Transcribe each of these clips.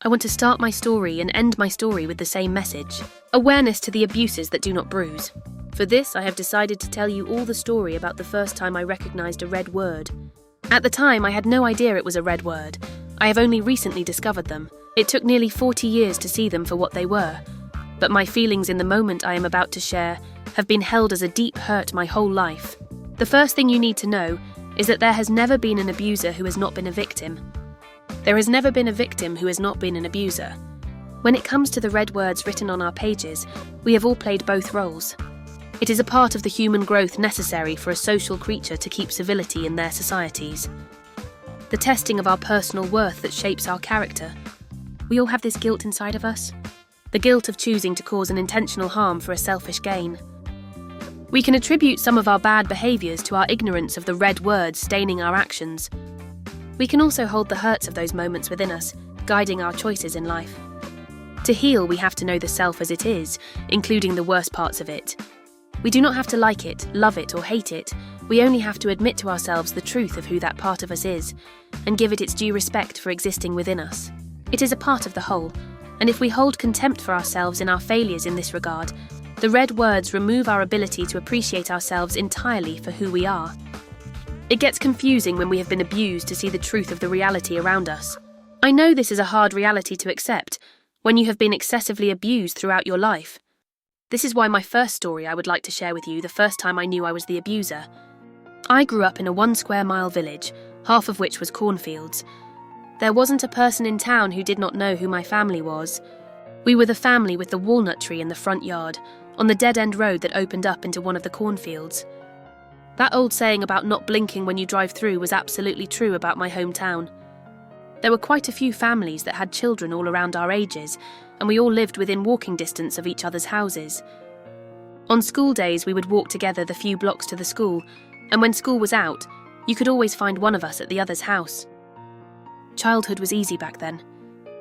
I want to start my story and end my story with the same message. Awareness to the abuses that do not bruise. For this, I have decided to tell you all the story about the first time I recognized a red word. At the time, I had no idea it was a red word. I have only recently discovered them. It took nearly 40 years to see them for what they were. But my feelings in the moment I am about to share have been held as a deep hurt my whole life. The first thing you need to know is that there has never been an abuser who has not been a victim. There has never been a victim who has not been an abuser. When it comes to the red words written on our pages, we have all played both roles. It is a part of the human growth necessary for a social creature to keep civility in their societies. The testing of our personal worth that shapes our character. We all have this guilt inside of us. The guilt of choosing to cause an intentional harm for a selfish gain. We can attribute some of our bad behaviours to our ignorance of the red words staining our actions. We can also hold the hurts of those moments within us, guiding our choices in life. To heal, we have to know the self as it is, including the worst parts of it. We do not have to like it, love it, or hate it. We only have to admit to ourselves the truth of who that part of us is, and give it its due respect for existing within us. It is a part of the whole, and if we hold contempt for ourselves in our failures in this regard, the red words remove our ability to appreciate ourselves entirely for who we are. It gets confusing when we have been abused to see the truth of the reality around us. I know this is a hard reality to accept when you have been excessively abused throughout your life. This is why my first story I would like to share with you the first time I knew I was the abuser. I grew up in a 1 square mile village, half of which was cornfields. There wasn't a person in town who did not know who my family was. We were the family with the walnut tree in the front yard, on the dead-end road that opened up into one of the cornfields. That old saying about not blinking when you drive through was absolutely true about my hometown. There were quite a few families that had children all around our ages, and we all lived within walking distance of each other's houses. On school days, we would walk together the few blocks to the school, and when school was out, you could always find one of us at the other's house. Childhood was easy back then.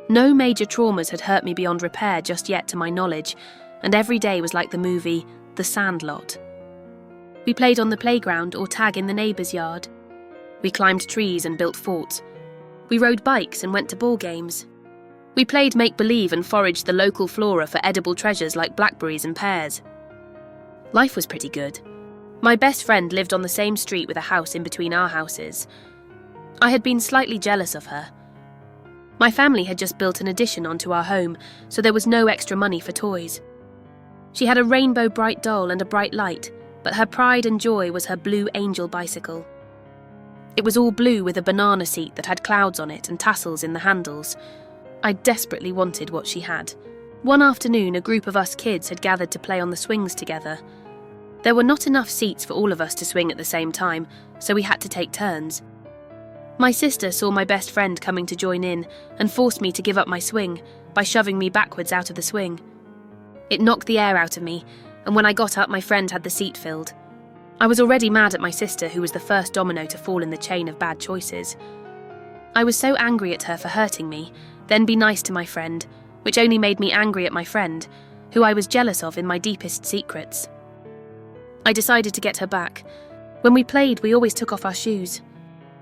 No major traumas had hurt me beyond repair just yet to my knowledge, and every day was like the movie The Sandlot. We played on the playground or tag in the neighbour's yard. We climbed trees and built forts. We rode bikes and went to ball games. We played make-believe and foraged the local flora for edible treasures like blackberries and pears. Life was pretty good. My best friend lived on the same street with a house in between our houses. I had been slightly jealous of her. My family had just built an addition onto our home, so there was no extra money for toys. She had a rainbow bright doll and a bright light, but her pride and joy was her blue angel bicycle. It was all blue with a banana seat that had clouds on it and tassels in the handles. I desperately wanted what she had. One afternoon, a group of us kids had gathered to play on the swings together. There were not enough seats for all of us to swing at the same time, so we had to take turns. My sister saw my best friend coming to join in and forced me to give up my swing by shoving me backwards out of the swing. It knocked the air out of me, and when I got up, my friend had the seat filled. I was already mad at my sister, who was the first domino to fall in the chain of bad choices. I was so angry at her for hurting me, then be nice to my friend, which only made me angry at my friend, who I was jealous of in my deepest secrets. I decided to get her back. When we played, we always took off our shoes.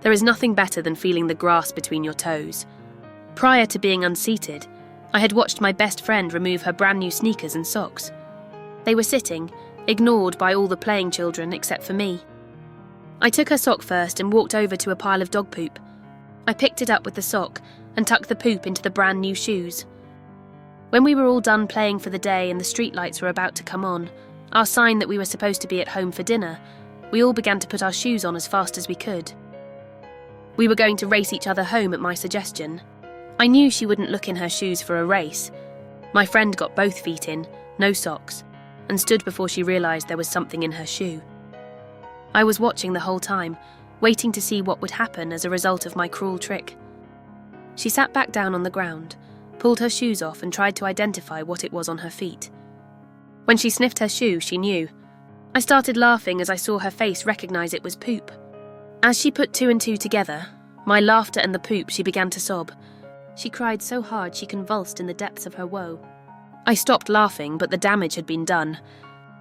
There is nothing better than feeling the grass between your toes. Prior to being unseated, I had watched my best friend remove her brand new sneakers and socks. They were sitting, ignored by all the playing children except for me. I took her sock first and walked over to a pile of dog poop. I picked it up with the sock and tucked the poop into the brand new shoes. When we were all done playing for the day and the streetlights were about to come on, our sign that we were supposed to be at home for dinner, we all began to put our shoes on as fast as we could. We were going to race each other home at my suggestion. I knew she wouldn't look in her shoes for a race. My friend got both feet in, no socks, and stood before she realised there was something in her shoe. I was watching the whole time, waiting to see what would happen as a result of my cruel trick. She sat back down on the ground, pulled her shoes off and tried to identify what it was on her feet. When she sniffed her shoe, she knew. I started laughing as I saw her face recognise it was poop. As she put two and two together, my laughter and the poop, she began to sob. She cried so hard she convulsed in the depths of her woe. I stopped laughing, but the damage had been done.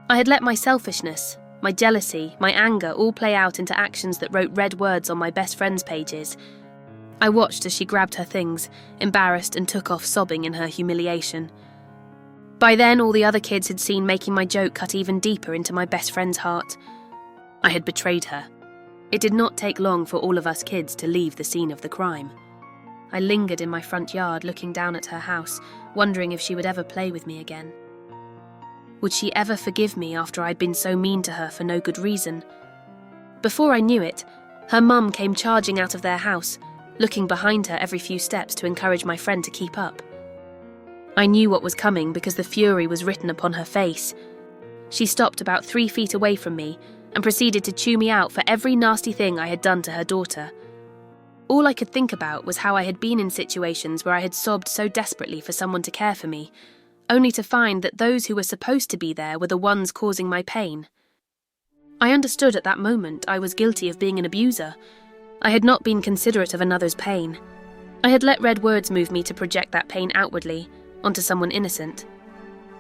I had let my selfishness, my jealousy, my anger all play out into actions that wrote red words on my best friend's pages. I watched as she grabbed her things, embarrassed, and took off sobbing in her humiliation. By then, all the other kids had seen making my joke cut even deeper into my best friend's heart. I had betrayed her. It did not take long for all of us kids to leave the scene of the crime. I lingered in my front yard looking down at her house, wondering if she would ever play with me again. Would she ever forgive me after I'd been so mean to her for no good reason? Before I knew it, her mum came charging out of their house, looking behind her every few steps to encourage my friend to keep up. I knew what was coming because the fury was written upon her face. She stopped about 3 feet away from me and proceeded to chew me out for every nasty thing I had done to her daughter. All I could think about was how I had been in situations where I had sobbed so desperately for someone to care for me, only to find that those who were supposed to be there were the ones causing my pain. I understood at that moment I was guilty of being an abuser. I had not been considerate of another's pain. I had let red words move me to project that pain outwardly, onto someone innocent.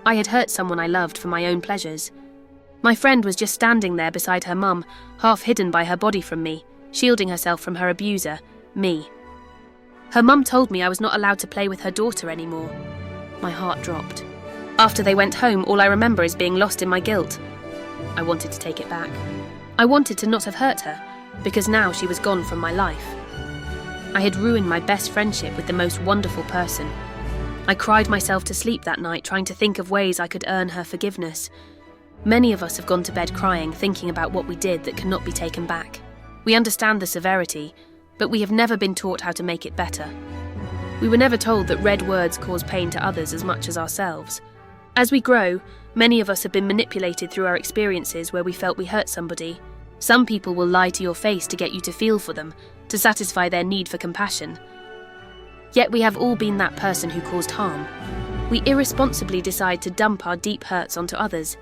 I had hurt someone I loved for my own pleasures. My friend was just standing there beside her mum, half hidden by her body from me, shielding herself from her abuser, me. Her mum told me I was not allowed to play with her daughter anymore. My heart dropped. After they went home, all I remember is being lost in my guilt. I wanted to take it back. I wanted to not have hurt her, because now she was gone from my life. I had ruined my best friendship with the most wonderful person. I cried myself to sleep that night trying to think of ways I could earn her forgiveness. Many of us have gone to bed crying, thinking about what we did that cannot be taken back. We understand the severity, but we have never been taught how to make it better. We were never told that red words cause pain to others as much as ourselves. As we grow, many of us have been manipulated through our experiences where we felt we hurt somebody. Some people will lie to your face to get you to feel for them, to satisfy their need for compassion. Yet we have all been that person who caused harm. We irresponsibly decide to dump our deep hurts onto others.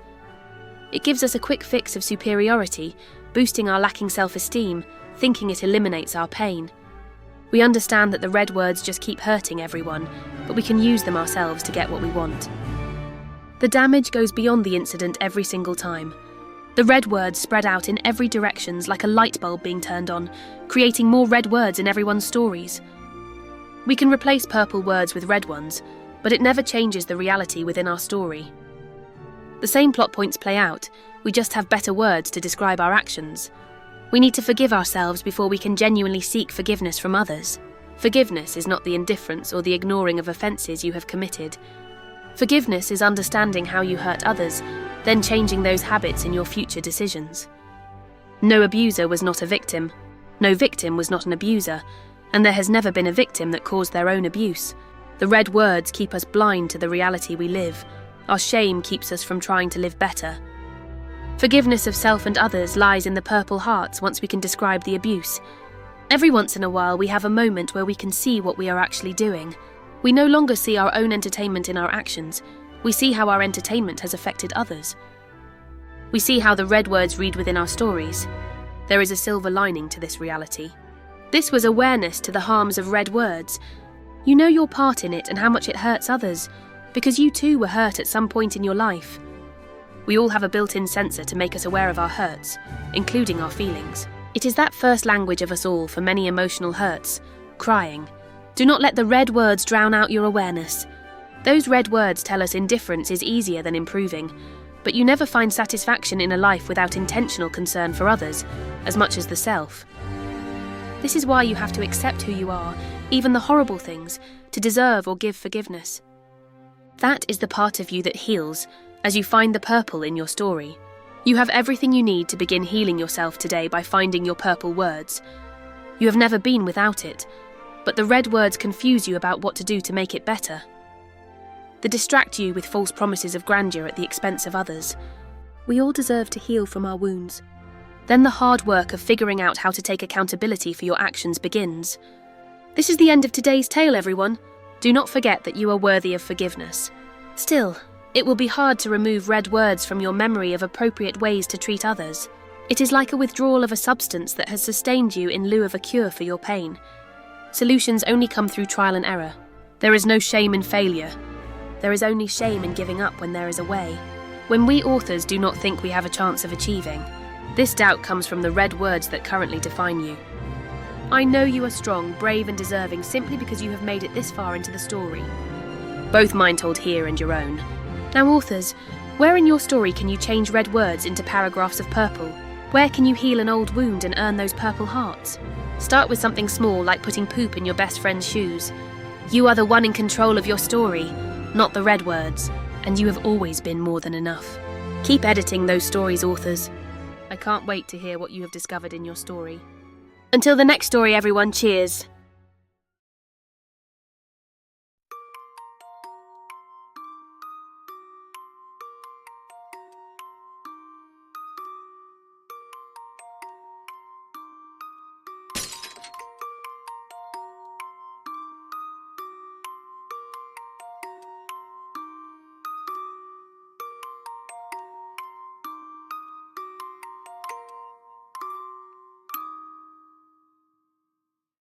It gives us a quick fix of superiority, boosting our lacking self-esteem, thinking it eliminates our pain. We understand that the red words just keep hurting everyone, but we can use them ourselves to get what we want. The damage goes beyond the incident every single time. The red words spread out in every direction like a light bulb being turned on, creating more red words in everyone's stories. We can replace purple words with red ones, but it never changes the reality within our story. The same plot points play out, we just have better words to describe our actions. We need to forgive ourselves before we can genuinely seek forgiveness from others. Forgiveness is not the indifference or the ignoring of offences you have committed. Forgiveness is understanding how you hurt others, then changing those habits in your future decisions. No abuser was not a victim. No victim was not an abuser. And there has never been a victim that caused their own abuse. The red words keep us blind to the reality we live. Our shame keeps us from trying to live better. Forgiveness of self and others lies in the purple hearts once we can describe the abuse. Every once in a while we have a moment where we can see what we are actually doing. We no longer see our own entertainment in our actions. We see how our entertainment has affected others. We see how the red words read within our stories. There is a silver lining to this reality. This was awareness to the harms of red words. You know your part in it and how much it hurts others, because you too were hurt at some point in your life. We all have a built-in sensor to make us aware of our hurts, including our feelings. It is that first language of us all for many emotional hurts, crying. Do not let the red words drown out your awareness. Those red words tell us indifference is easier than improving, but you never find satisfaction in a life without intentional concern for others, as much as the self. This is why you have to accept who you are, even the horrible things, to deserve or give forgiveness. That is the part of you that heals, as you find the purple in your story. You have everything you need to begin healing yourself today by finding your purple words. You have never been without it, but the red words confuse you about what to do to make it better. They distract you with false promises of grandeur at the expense of others. We all deserve to heal from our wounds. Then the hard work of figuring out how to take accountability for your actions begins. This is the end of today's tale, everyone. Do not forget that you are worthy of forgiveness. Still, it will be hard to remove red words from your memory of appropriate ways to treat others. It is like a withdrawal of a substance that has sustained you in lieu of a cure for your pain. Solutions only come through trial and error. There is no shame in failure. There is only shame in giving up when there is a way. When we authors do not think we have a chance of achieving, this doubt comes from the red words that currently define you. I know you are strong, brave and deserving simply because you have made it this far into the story. Both mine told here and your own. Now authors, where in your story can you change red words into paragraphs of purple? Where can you heal an old wound and earn those purple hearts? Start with something small like putting poop in your best friend's shoes. You are the one in control of your story, not the red words, and you have always been more than enough. Keep editing those stories, authors. I can't wait to hear what you have discovered in your story. Until the next story, everyone, cheers!